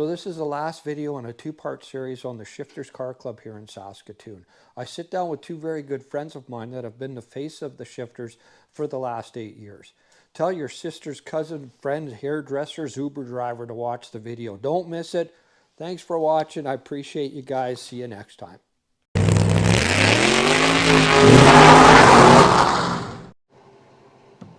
So this is the last video in a two-part series on the Shifters Car Club here in Saskatoon. I sit down with two very good friends of mine that have been the face of the Shifters for the last 8 years. Tell your sister's cousin, friend, hairdresser's Uber driver to watch the video. Don't miss it. Thanks for watching. I appreciate you guys. See you next time.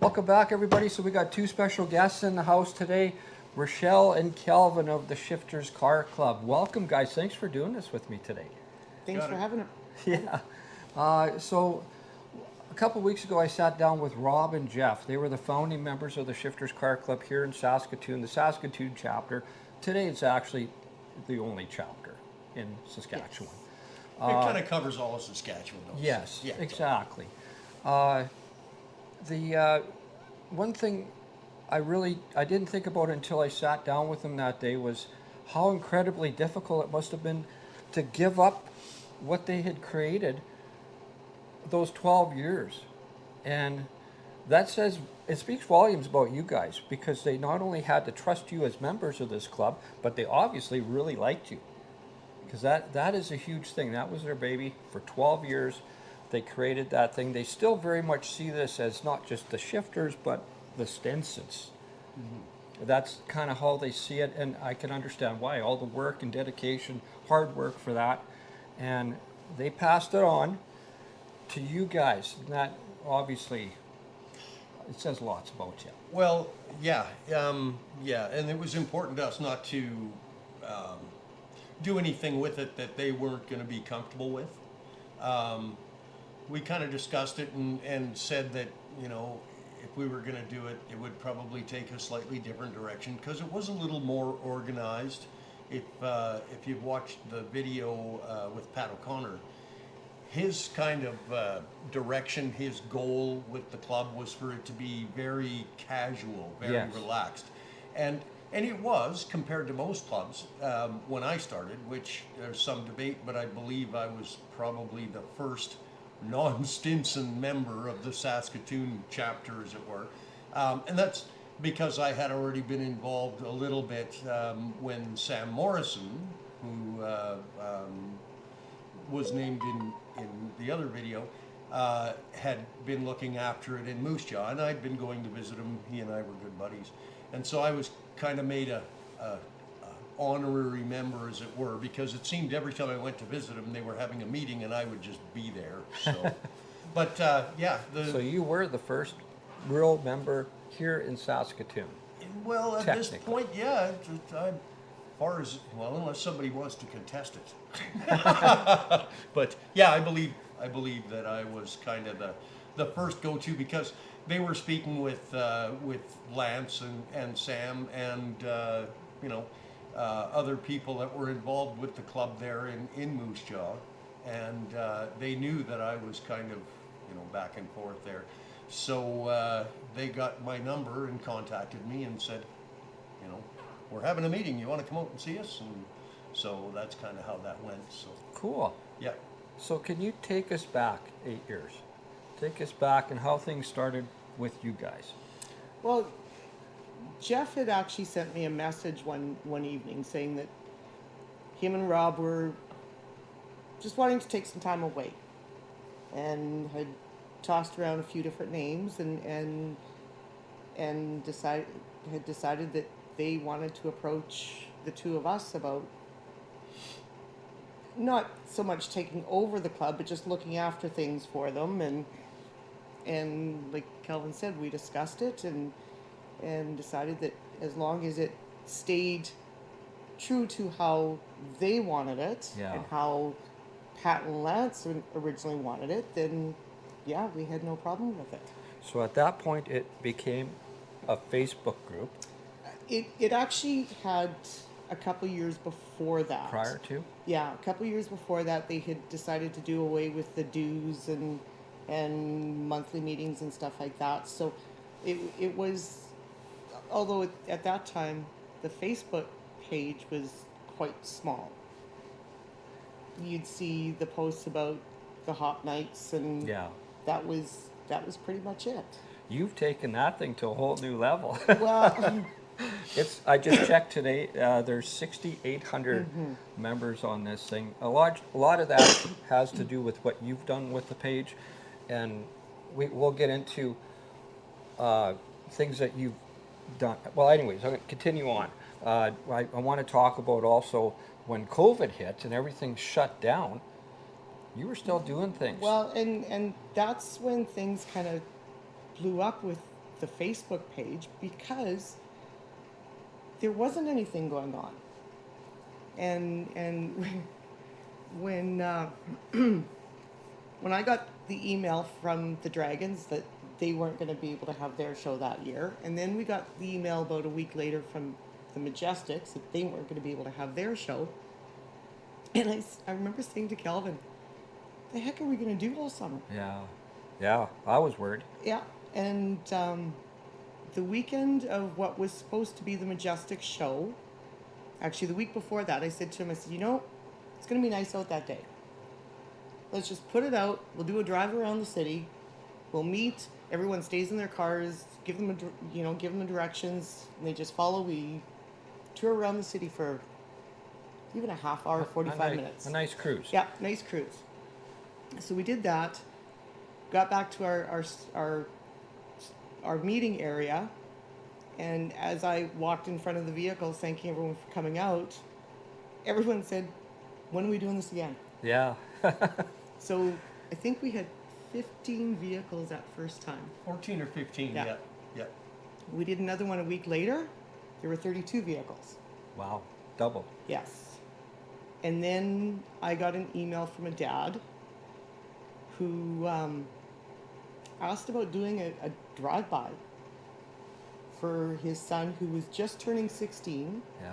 Welcome back, everybody. So we got two special guests in the house today. Rochelle and Kelvin of the Shifters Car Club. Welcome, guys. Thanks for doing this with me today. Thanks for having it. Yeah. So a couple weeks ago, I sat down with Rob and Jeff. They were the founding members of the Shifters Car Club here in Saskatoon, the Saskatoon chapter. Today, it's actually the only chapter in Saskatchewan. Yes. It kind of covers all of Saskatchewan, though. Yes, yeah, exactly. One thing I didn't think about until I sat down with them that day was how incredibly difficult it must have been to give up what they had created those 12 years. And it speaks volumes about you guys, because they not only had to trust you as members of this club, but they obviously really liked you. Because that is a huge thing. That was their baby for 12 years. They created that thing. They still very much see this as not just the Shifters, but the Stensons. Mm-hmm. That's kind of how they see it, and I can understand why. All the work and dedication, hard work for that, and they passed it on to you guys. And that obviously, it says lots about you. Well, yeah, and it was important to us not to do anything with it that they weren't going to be comfortable with. We kind of discussed it and said that, you know, if we were going to do it, it would probably take a slightly different direction, because it was a little more organized. If you've watched the video with Pat O'Connor, his kind of direction, his goal with the club was for it to be very casual, very relaxed. And it was, compared to most clubs, when I started, which there's some debate, but I believe I was probably the first non-Stinson member of the Saskatoon chapter, as it were. And that's because I had already been involved a little bit when Sam Morrison, who was named in the other video, had been looking after it in Moose Jaw, and I'd been going to visit him. He and I were good buddies. And so I was kind of made a honorary member, as it were, because it seemed every time I went to visit them, they were having a meeting and I would just be there. So, but yeah. So you were the first real member here in Saskatoon. Well, at this point, yeah. Unless somebody wants to contest it. But yeah, I believe that I was kind of the first go-to, because they were speaking with Lance and Sam and other people that were involved with the club there in Moose Jaw, and they knew that I was kind of, back and forth there. So they got my number and contacted me and said, we're having a meeting. You want to come out and see us? And so that's kind of how that went. So cool. Yeah. So can you take us back 8 years? Take us back and how things started with you guys. Well, Jeff had actually sent me a message one evening saying that him and Rob were just wanting to take some time away, and had tossed around a few different names and decided that they wanted to approach the two of us about not so much taking over the club, but just looking after things for them. And like Kelvin said, we discussed it and decided that as long as it stayed true to how they wanted it and how Pat and Lance originally wanted it, then yeah, we had no problem with it. So at that point, it became a Facebook group. It actually had a couple years before that. Prior to? Yeah, a couple years before that, they had decided to do away with the dues and monthly meetings and stuff like that. So it was, although at that time the Facebook page was quite small. You'd see the posts about the hot nights, and that was pretty much it. You've taken that thing to a whole new level. Well, I just checked today. There's 6,800 members on this thing. A lot of that has to do with what you've done with the page, and we'll get into things that you've done. Well, anyways, I'm going to continue on. I want to talk about also when COVID hit and everything shut down. You were still doing things. Well, and that's when things kind of blew up with the Facebook page, because there wasn't anything going on. And when when I got the email from the Dragons that they weren't going to be able to have their show that year, and then we got the email about a week later from the Majestics that they weren't going to be able to have their show, and I remember saying to Calvin, the heck are we going to do all summer? Yeah, I was worried. Yeah, and the weekend of what was supposed to be the Majestic show, actually the week before that, I said to him, I said, you know, it's going to be nice out that day. Let's just put it out. We'll do a drive around the city. We'll meet. Everyone stays in their cars. Give them the directions, and they just follow. We tour around the city for even a half hour, 45 minutes. A nice cruise. Yeah, nice cruise. So we did that. Got back to our meeting area, and as I walked in front of the vehicle thanking everyone for coming out, everyone said, when are we doing this again? Yeah. So I think we had 15 vehicles that first time. 14 or 15, Yeah. yeah. Yeah. We did another one a week later. There were 32 vehicles. Wow, double. Yes. And then I got an email from a dad who asked about doing a drive-by for his son who was just turning 16, Yeah.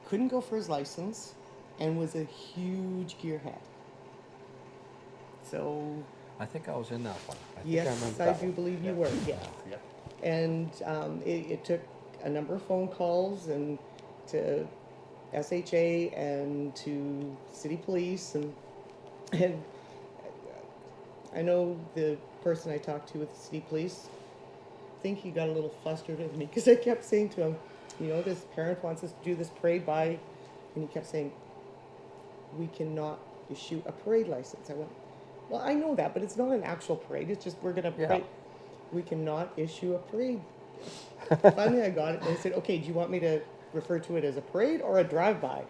couldn't go for his license, and was a huge gearhead. So, I think I was in that one. yes, remember I that do one. believe you were, yeah. Yeah. And it took a number of phone calls and to SHA and to city police, and I know the person I talked to with the city police, I think he got a little flustered with me because I kept saying to him, you know, this parent wants us to do this parade by, and he kept saying, we cannot issue a parade license. I went, well, I know that, but it's not an actual parade. It's just we're going to Yeah. parade. We cannot issue a parade. Finally, I got it, and I said, okay, do you want me to refer to it as a parade or a drive-by?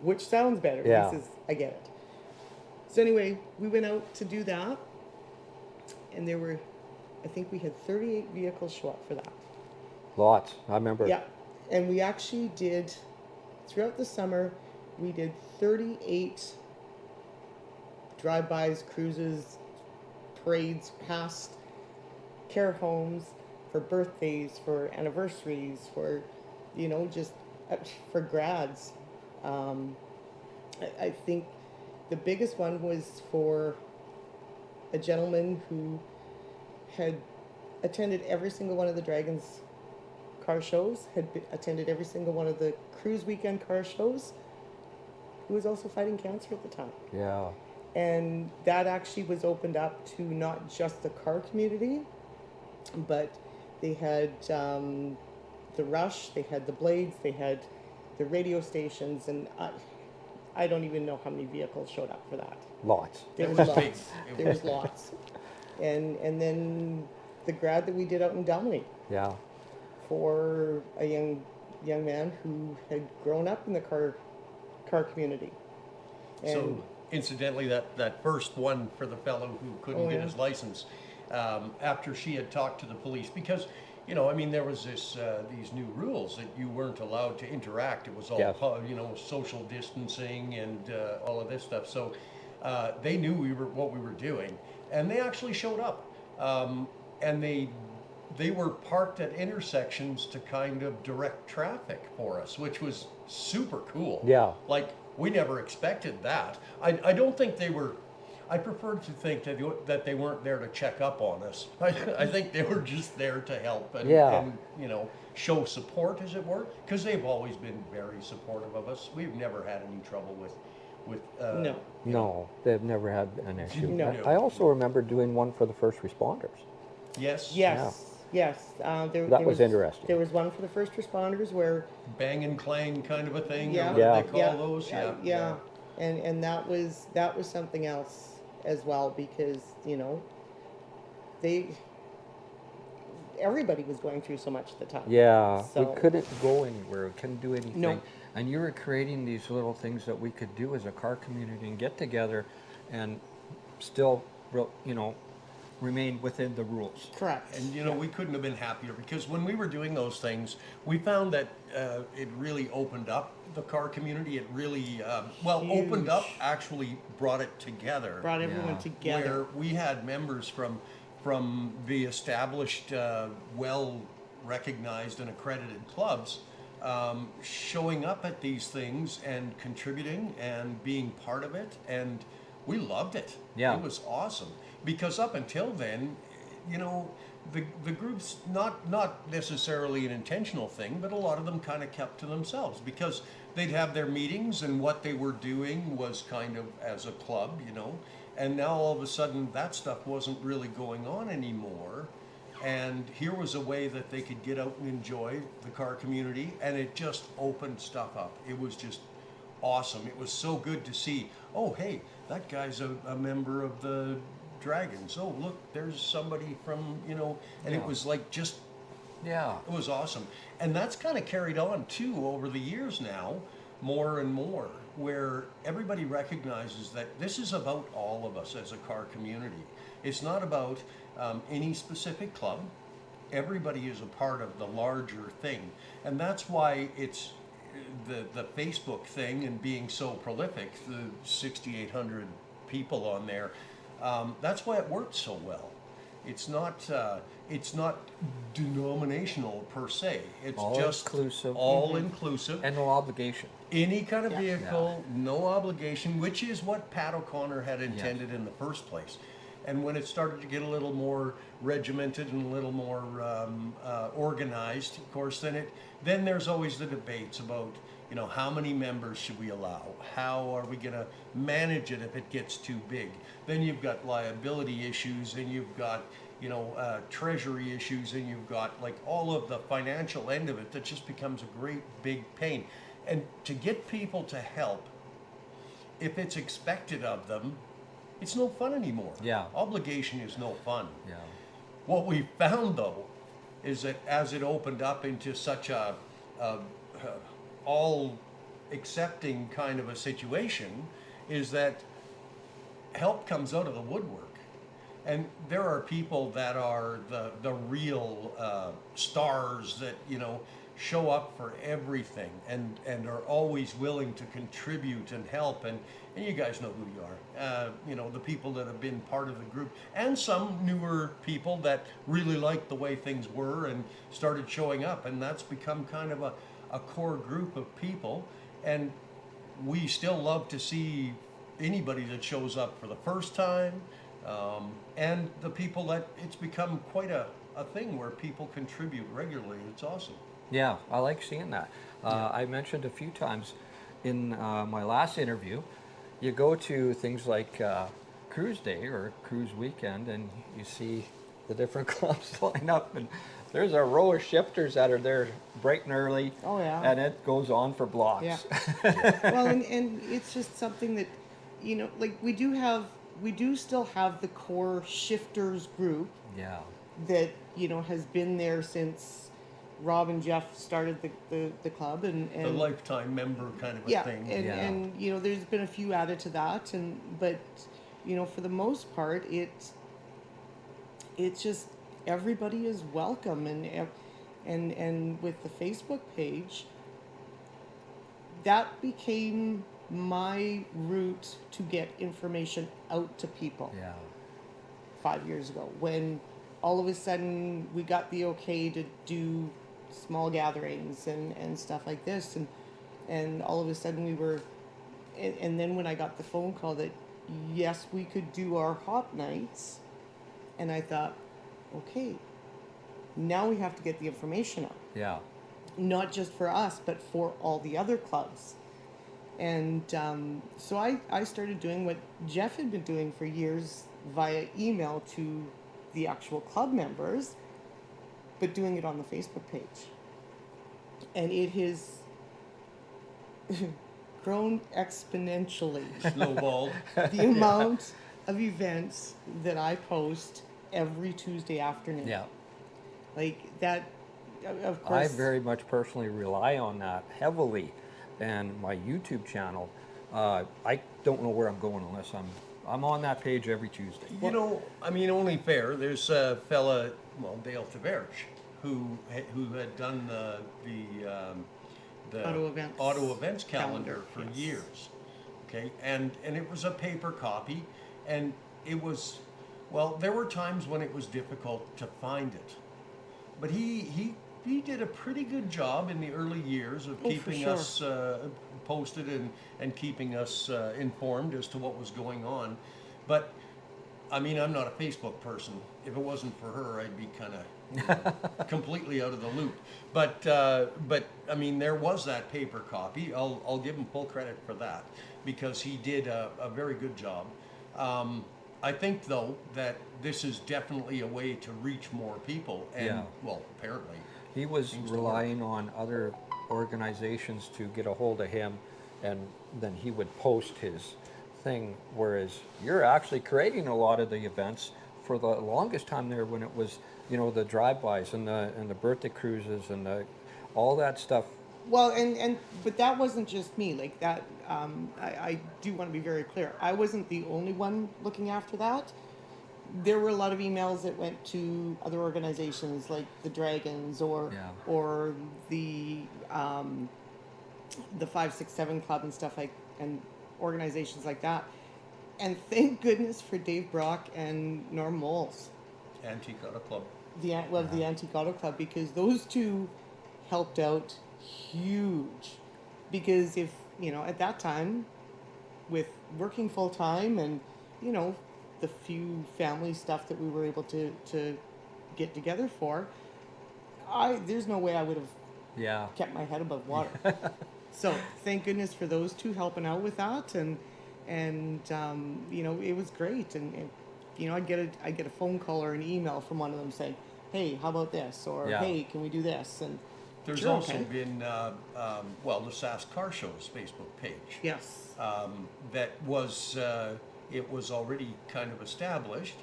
Which sounds better? Yeah. He says, I get it. So anyway, we went out to do that, and there were, I think we had 38 vehicles show up for that. Lots. I remember. Yeah, and we actually did, throughout the summer, we did 38 drive-bys, cruises, parades past care homes, for birthdays, for anniversaries, for, you know, just for grads. I think the biggest one was for a gentleman who had attended every single one of the Dragons car shows, attended every single one of the cruise weekend car shows, who was also fighting cancer at the time. Yeah. And that actually was opened up to not just the car community, but they had the Rush, they had the Blades, they had the radio stations, and I don't even know how many vehicles showed up for that. Lots. There It was was big. lots. There was lots. And then the grad that we did out in Delmany Yeah. for a young man who had grown up in the car community. And So incidentally, that first one for the fellow who couldn't Oh, get yeah. his license, after she had talked to the police, because, you know, I mean, there was these new rules that you weren't allowed to interact. It was all, Yes. you know, social distancing and all of this stuff. So they knew what we were doing, and they actually showed up, and they were parked at intersections to kind of direct traffic for us, which was super cool. Yeah. Like, we never expected that. I don't think they were, I prefer to think that they weren't there to check up on us. I think they were just there to help and, Yeah. and you know, show support, as it were, because they've always been very supportive of us. We've never had any trouble with No. No, they've never had an issue. No. I also remember doing one for the first responders. Yes. Yes. Yes, That was interesting. There was one for the first responders where, Bang and clang kind of a thing, yeah, or what do Yeah. they call those? yeah, and that was something else as well, because they everybody was going through so much at the time. Yeah, we So couldn't go anywhere, we couldn't do anything. No. And you were creating these little things that we could do as a car community and get together and still, remain within the rules. correct. And we couldn't have been happier, because when we were doing those things, we found that it really opened up the car community. It really, opened up, Huge. actually brought it together. Brought everyone Yeah. together. Where we had members from the established, well recognized and accredited clubs showing up at these things and contributing and being part of it, and we loved it. Yeah. It was awesome, because up until then, the groups, not necessarily an intentional thing, but a lot of them kind of kept to themselves, because they'd have their meetings and what they were doing was kind of as a club, and now all of a sudden that stuff wasn't really going on anymore. And here was a way that they could get out and enjoy the car community, and it just opened stuff up. It was just awesome. It was so good to see, oh, hey, that guy's a member of the Dragons. Oh, look, there's somebody from, and it Yeah. was like just, Yeah. it was awesome. And that's kind of carried on too over the years now, more and more, where everybody recognizes that this is about all of us as a car community. It's not about any specific club. Everybody is a part of the larger thing. And that's why it's the Facebook thing and being so prolific, the 6,800 people on there, that's why it works so well. It's not denominational per se. It's All just inclusive. all inclusive. And no obligation. Any kind of Yeah. vehicle, no obligation, which is what Pat O'Connor had intended in the first place. And when it started to get a little more regimented and a little more organized, of course, then there's always the debates about, how many members should we allow? How are we going to manage it if it gets too big? Then you've got liability issues, and you've got, treasury issues, and you've got like all of the financial end of it that just becomes a great big pain. And to get people to help, if it's expected of them, it's no fun anymore. Yeah. Obligation is no fun. Yeah. What we found, though, is that as it opened up into such a all accepting kind of a situation, is that help comes out of the woodwork. And there are people that are the real stars that, show up for everything and are always willing to contribute and help. And you guys know who you are. The people that have been part of the group, and some newer people that really liked the way things were and started showing up. And that's become kind of a core group of people. And we still love to see anybody that shows up for the first time. And the people that it's become quite a thing where people contribute regularly. It's awesome. Yeah, I like seeing that. I mentioned a few times in my last interview, you go to things like Cruise Day or Cruise Weekend, and you see the different clubs line up, and there's a row of shifters that are there bright and early. Oh, yeah. And it goes on for blocks. Yeah. Well, and it's just something that, like we do still have the core shifters group Yeah. that, has been there since Rob and Jeff started the club, and The lifetime member kind of a yeah, thing. and, Yeah. and there's been a few added to that, but for the most part, it's just everybody is welcome, and with the Facebook page, that became my route to get information out to people. Yeah. 5 years ago, when all of a sudden we got the okay to do small gatherings and stuff like this, and all of a sudden we were, and then when I got the phone call that yes, we could do our hop nights, and I thought, okay, now we have to get the information out, Yeah. not just for us but for all the other clubs. And so I started doing what Jeff had been doing for years via email to the actual club members, but doing it on the Facebook page. And it has grown exponentially. Snowballed. The amount of events that I post every Tuesday afternoon. Yeah. Like that, of I course. very much personally rely on that heavily, and my YouTube channel. I don't know where I'm going unless I'm on that page every Tuesday. You know, I mean, only fair. There's a fella, well, Dale Taverch, who had done the auto events calendar for yes. years. Okay, and it was a paper copy, and it was, well, there were times when it was difficult to find it, but he did a pretty good job in the early years of keeping sure. us posted and keeping us informed as to what was going on. But I mean, I'm not a Facebook person. If it wasn't for her, I'd be kind of completely out of the loop. But I mean, there was that paper copy. I'll give him full credit for that because he did a very good job. I think though that this is definitely a way to reach more people, and Yeah. well, apparently. He was Seems to work. relying on other organizations to get a hold of him, and then he would post his thing, whereas you're actually creating a lot of the events for the longest time there when it was, you know, the drive-bys and the birthday cruises and all that stuff. Well, but that wasn't just me. Like that, I do want to be very clear. I wasn't the only one looking after that. There were a lot of emails that went to other organizations like the Dragons or the 567 Club and stuff like, and organizations like that. And thank goodness for Dave Brock and Norm Moles, Antique Auto Club. the Antique Auto Club, because those two helped out huge. Because if, you know, at that time, with working full time and, you know, the few family stuff that we were able to get together for, there's no way I would have kept my head above water. So thank goodness for those two helping out with that, and you know, it was great. And you know, I'd get a phone call or an email from one of them saying, hey, how about this, or hey, can we do this? And there's sure, also okay. been well, the Sask Car Show's Facebook page. Yes. That was it was already kind of established.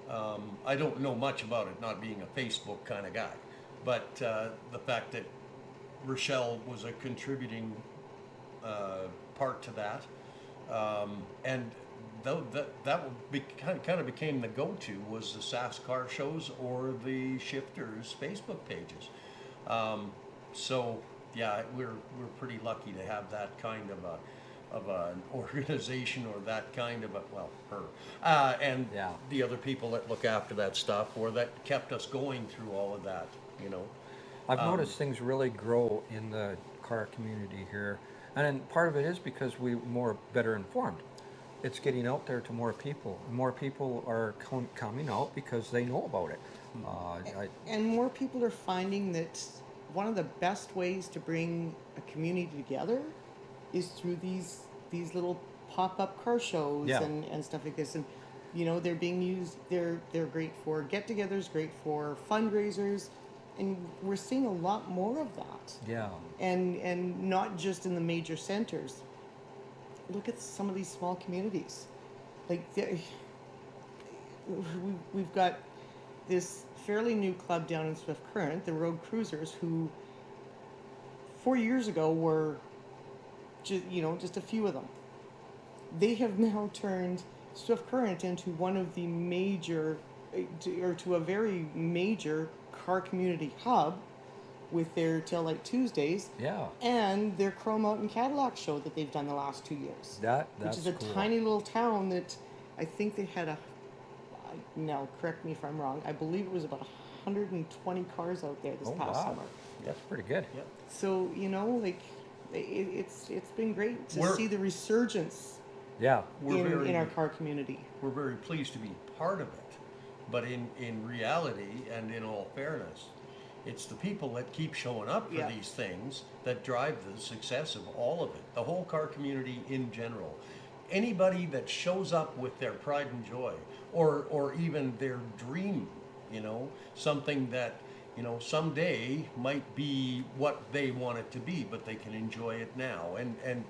I don't know much about it, not being a Facebook kind of guy, but the fact that Rochelle was a contributing part to that, and though that kind of became the go-to was the Sask Car Shows or the Shifters Facebook pages. So yeah, we're pretty lucky to have that kind of an organization, or that kind of her and the other people that look after that stuff, or that kept us going through all of that, you know. I've noticed things really grow in the car community here, and then part of it is because we're better informed. It's getting out there to more people. More people are coming out because they know about it. And more people are finding that one of the best ways to bring a community together is through these little pop-up car shows and stuff like this. And you know, they're being used. They're great for get-togethers, great for fundraisers, and we're seeing a lot more of that. Yeah. And not just in the major centers. Look at some of these small communities. Like we've got this fairly new club down in Swift Current, the Road Cruisers, who 4 years ago were just a few of them. They have now turned Swift Current into one of the major, to a very major car community hub with their Tail Light Tuesdays and their Chrome Out and Cadillac show that they've done the last 2 years. That's which is a cool. tiny little town that I think they had now correct me if I'm wrong, I believe it was about 120 cars out there this past summer. That's pretty good. Yep. So, you know, like, it's been great to see the resurgence in our car community. We're very pleased to be part of it, but in reality and in all fairness, it's the people that keep showing up for these things that drive the success of all of it. The whole car community in general. Anybody that shows up with their pride and joy, or even their dream, you know, something that you know, someday might be what they want it to be, but they can enjoy it now. And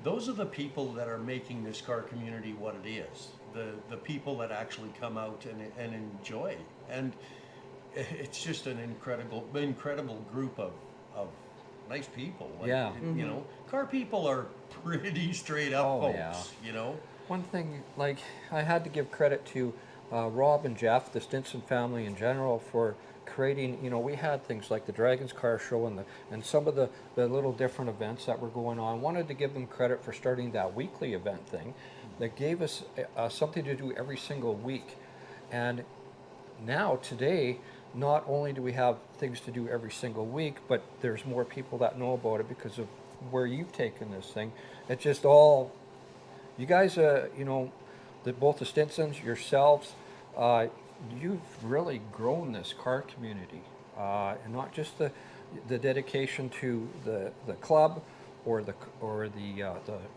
those are the people that are making this car community what it is. The people that actually come out and enjoy. And it's just an incredible group of nice people. Like, Yeah. you know, car people are pretty straight up Oh, folks, yeah. you know. One thing, like, I had to give credit to Rob and Jeff, the Stinson family in general, for creating, you know, we had things like the Dragons Car Show and some of the little different events that were going on. Wanted to give them credit for starting that weekly event thing that gave us something to do every single week. And now, today, not only do we have things to do every single week, but there's more people that know about it because of where you've taken this thing. It's just all you guys, you know, both the Stinsons, yourselves, you've really grown this car community, and not just the dedication to the club or the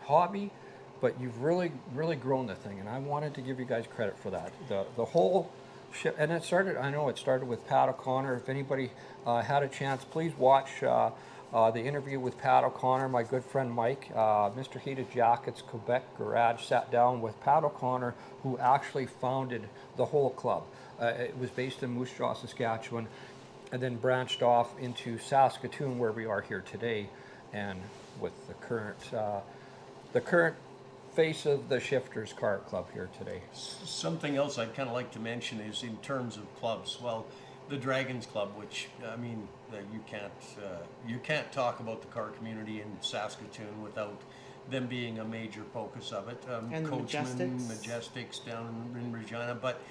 hobby, but you've really grown the thing. And I wanted to give you guys credit for that. The whole shit, and it started. I know it started with Pat O'Connor. If anybody had a chance, please watch. The interview with Pat O'Connor, my good friend Mike, Mr. Heated Jackets Quebec Garage sat down with Pat O'Connor, who actually founded the whole club. It was based in Moose Jaw, Saskatchewan, and then branched off into Saskatoon, where we are here today, and with the current face of the Shifters Car Club here today. Something else I'd kind of like to mention is in terms of clubs. Well, the Dragons Club, which I mean, you can't talk about the car community in Saskatoon without them being a major focus of it. And the Coachman, Majestics. down in Regina, but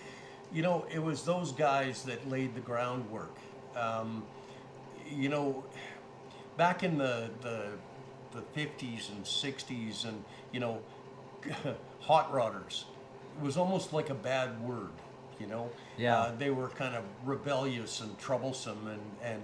you know, it was those guys that laid the groundwork. You know, back in the 50s and 60s, and you know, hot rodders, it was almost like a bad word. You know, Yeah. they were kind of rebellious and troublesome and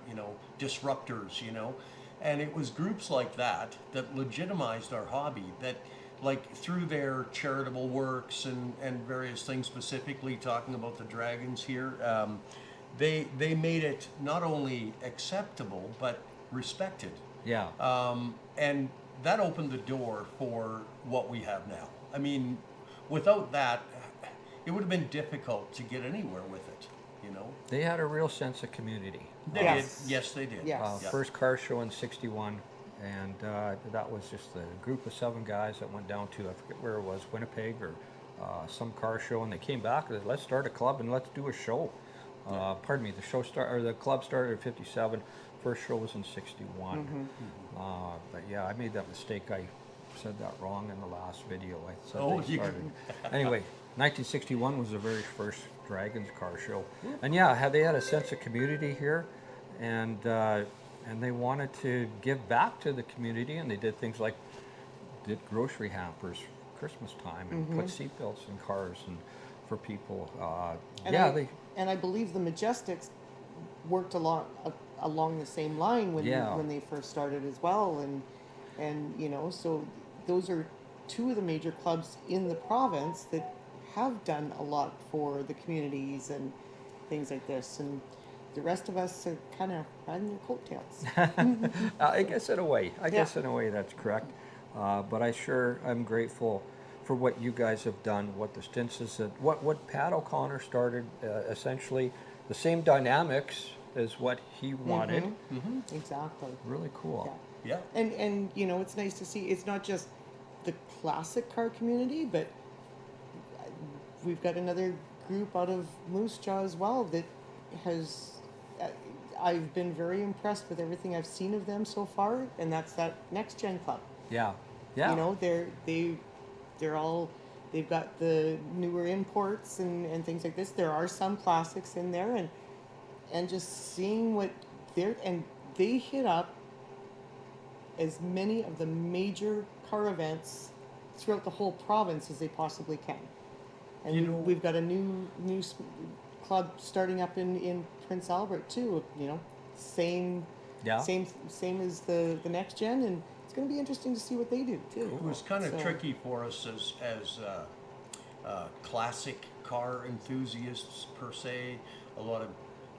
you know, disruptors. You know, and it was groups like that that legitimized our hobby. That, like, through their charitable works and various things, specifically talking about the Dragons here, they made it not only acceptable but respected. Yeah. And that opened the door for what we have now. I mean, without that, it would have been difficult to get anywhere with it, you know? They had a real sense of community. They Yes. did. Yes, they did. Yes. Yeah. First car show in '61, and that was just a group of 7 guys that went down to, I forget where it was, Winnipeg or some car show, and they came back and said, let's start a club and let's do a show. Pardon me, the club started in '57. First show was in '61. But yeah, I made that mistake. I said that wrong in the last video. I said Oh, they you- started. Anyway, 1961 was the very first Dragons car show, and yeah, they had a sense of community here, and they wanted to give back to the community, and they did things like did grocery hampers Christmas time and put seatbelts in cars and for people. And I believe the Majestics worked along the same line when they first started as well, and you know, so those are 2 of the major clubs in the province that have done a lot for the communities and things like this, and the rest of us are kind of riding their coattails. I guess in a way. I guess in a way that's correct. But I'm grateful for what you guys have done, what the Stinsons did, what Pat O'Connor started, essentially the same dynamics as what he wanted. Exactly. Really cool. Yeah. Yeah. And you know, it's nice to see it's not just the classic car community, but we've got another group out of Moose Jaw as well that has I've been very impressed with everything I've seen of them so far, and that's that Next Gen Club. Yeah. Yeah. You know, they've got the newer imports and things like this. There are some classics in there, and just seeing what they hit up as many of the major car events throughout the whole province as they possibly can. And You know- we've got a new club starting up in Prince Albert too. You know, same as the Next Gen, and it's going to be interesting to see what they do too. It was kind of So- tricky for us as classic car enthusiasts per se. A lot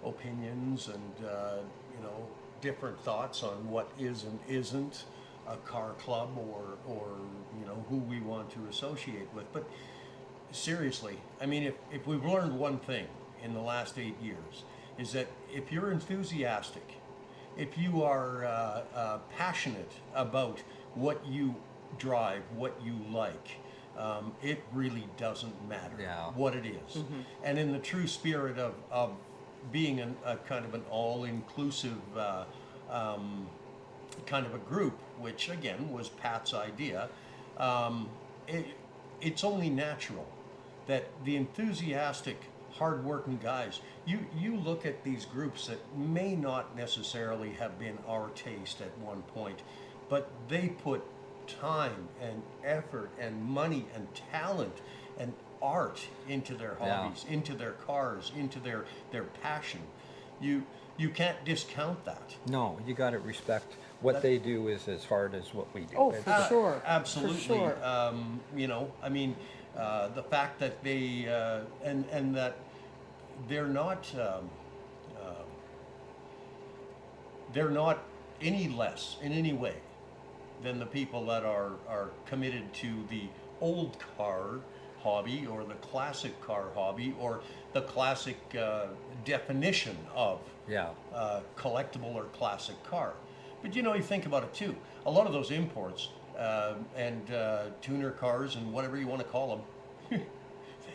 opinions and you know, different thoughts on what is and isn't a car club, or you know, who we want to associate with. But seriously, I mean, if we've learned one thing in the last 8 years, is that if you're enthusiastic, if you are passionate about what you drive, what you like, it really doesn't matter what it is. And in the true spirit of being a kind of an all-inclusive kind of a group, which again was Pat's idea, it's only natural that the enthusiastic, hardworking guys, you look at these groups that may not necessarily have been our taste at one point, but they put time and effort and money and talent and art into their hobbies, into their cars, into their passion. You can't discount that. No, you got to respect what they do is as hard as what we do. Oh, for sure. Absolutely. For sure. You know, I mean, the fact that they and that they're not any less in any way than the people that are committed to the old car hobby, or the classic car hobby, or the classic definition of collectible or classic car. But you know, you think about it too. A lot of those imports and tuner cars and whatever you want to call them,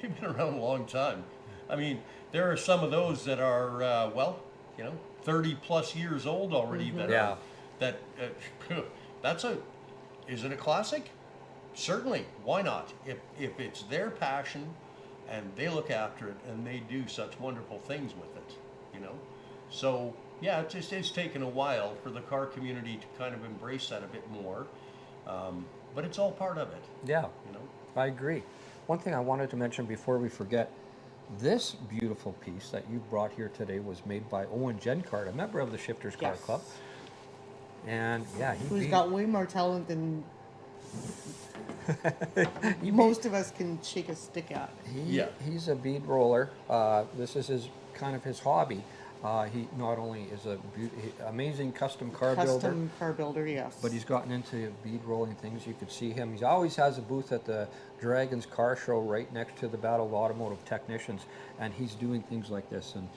they've been around a long time. I mean, there are some of those that are well, you know, 30 plus years old already. Is it a classic? Certainly, why not? If it's their passion and they look after it and they do such wonderful things with it, you know. So yeah, it's taken a while for the car community to kind of embrace that a bit more, but it's all part of it. Yeah, you know. I agree. One thing I wanted to mention before we forget, this beautiful piece that you brought here today was made by Owen Gencard, a member of the Shifters Car Club. And yeah, who's got way more talent than most of us can shake a stick at. He's a bead roller. This is his hobby. He not only is amazing custom car builder, yes. but he's gotten into bead rolling things. You could see him. He always has a booth at the Dragons Car Show right next to the Battle of Automotive Technicians, and he's doing things like this. And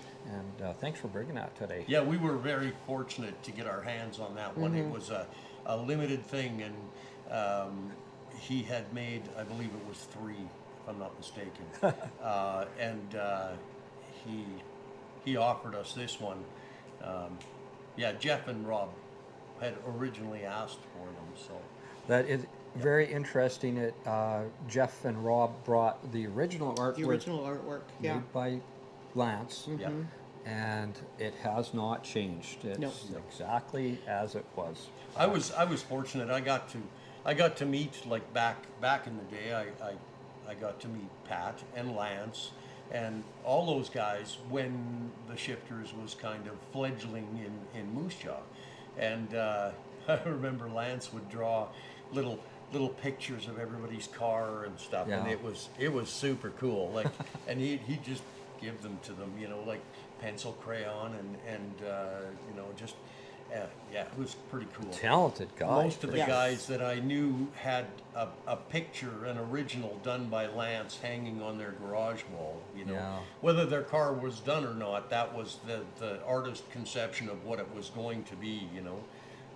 thanks for bringing that today. Yeah, we were very fortunate to get our hands on that one. It was a limited thing, and he had made, I believe it was 3, if I'm not mistaken, and he offered us this one. Jeff and Rob had originally asked for them, so. That is very interesting. Jeff and Rob brought the original artwork. The original artwork, made by Lance. Yeah. And it has not changed. It's exactly as it was. I was fortunate. I got to meet, like back in the day. I got to meet Pat and Lance and all those guys when the Shifters was kind of fledgling in Moose Jaw. And I remember Lance would draw little pictures of everybody's car and stuff, and it was super cool. Like, and he'd just give them to them, you know, like pencil, crayon, and you know, just it was pretty cool. Talented guy. Most of the guys that I knew had a picture, an original done by Lance, hanging on their garage wall. You know, whether their car was done or not, that was the artist conception of what it was going to be. You know,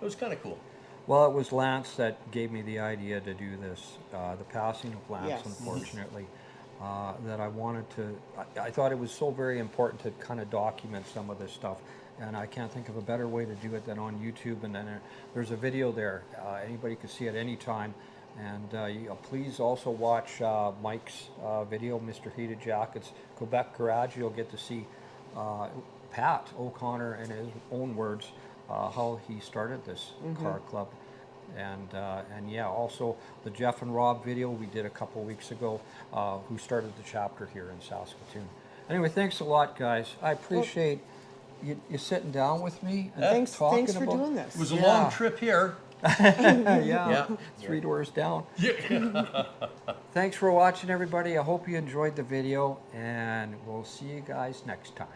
it was kind of cool. Well, it was Lance that gave me the idea to do this. The passing of Lance, unfortunately, that I wanted to. I thought it was so very important to kind of document some of this stuff. And I can't think of a better way to do it than on YouTube. And then there's a video there. Anybody can see it anytime. And please also watch Mike's video, Mr. Heated Jackets, Quebec Garage. You'll get to see Pat O'Connor, in his own words, how he started this car club. And also the Jeff and Rob video we did a couple weeks ago, who started the chapter here in Saskatoon. Anyway, thanks a lot, guys. I appreciate you sitting down with me and talking thanks for about doing this. It was a long trip here. 3 doors down. Thanks for watching, everybody. I hope you enjoyed the video, and we'll see you guys next time.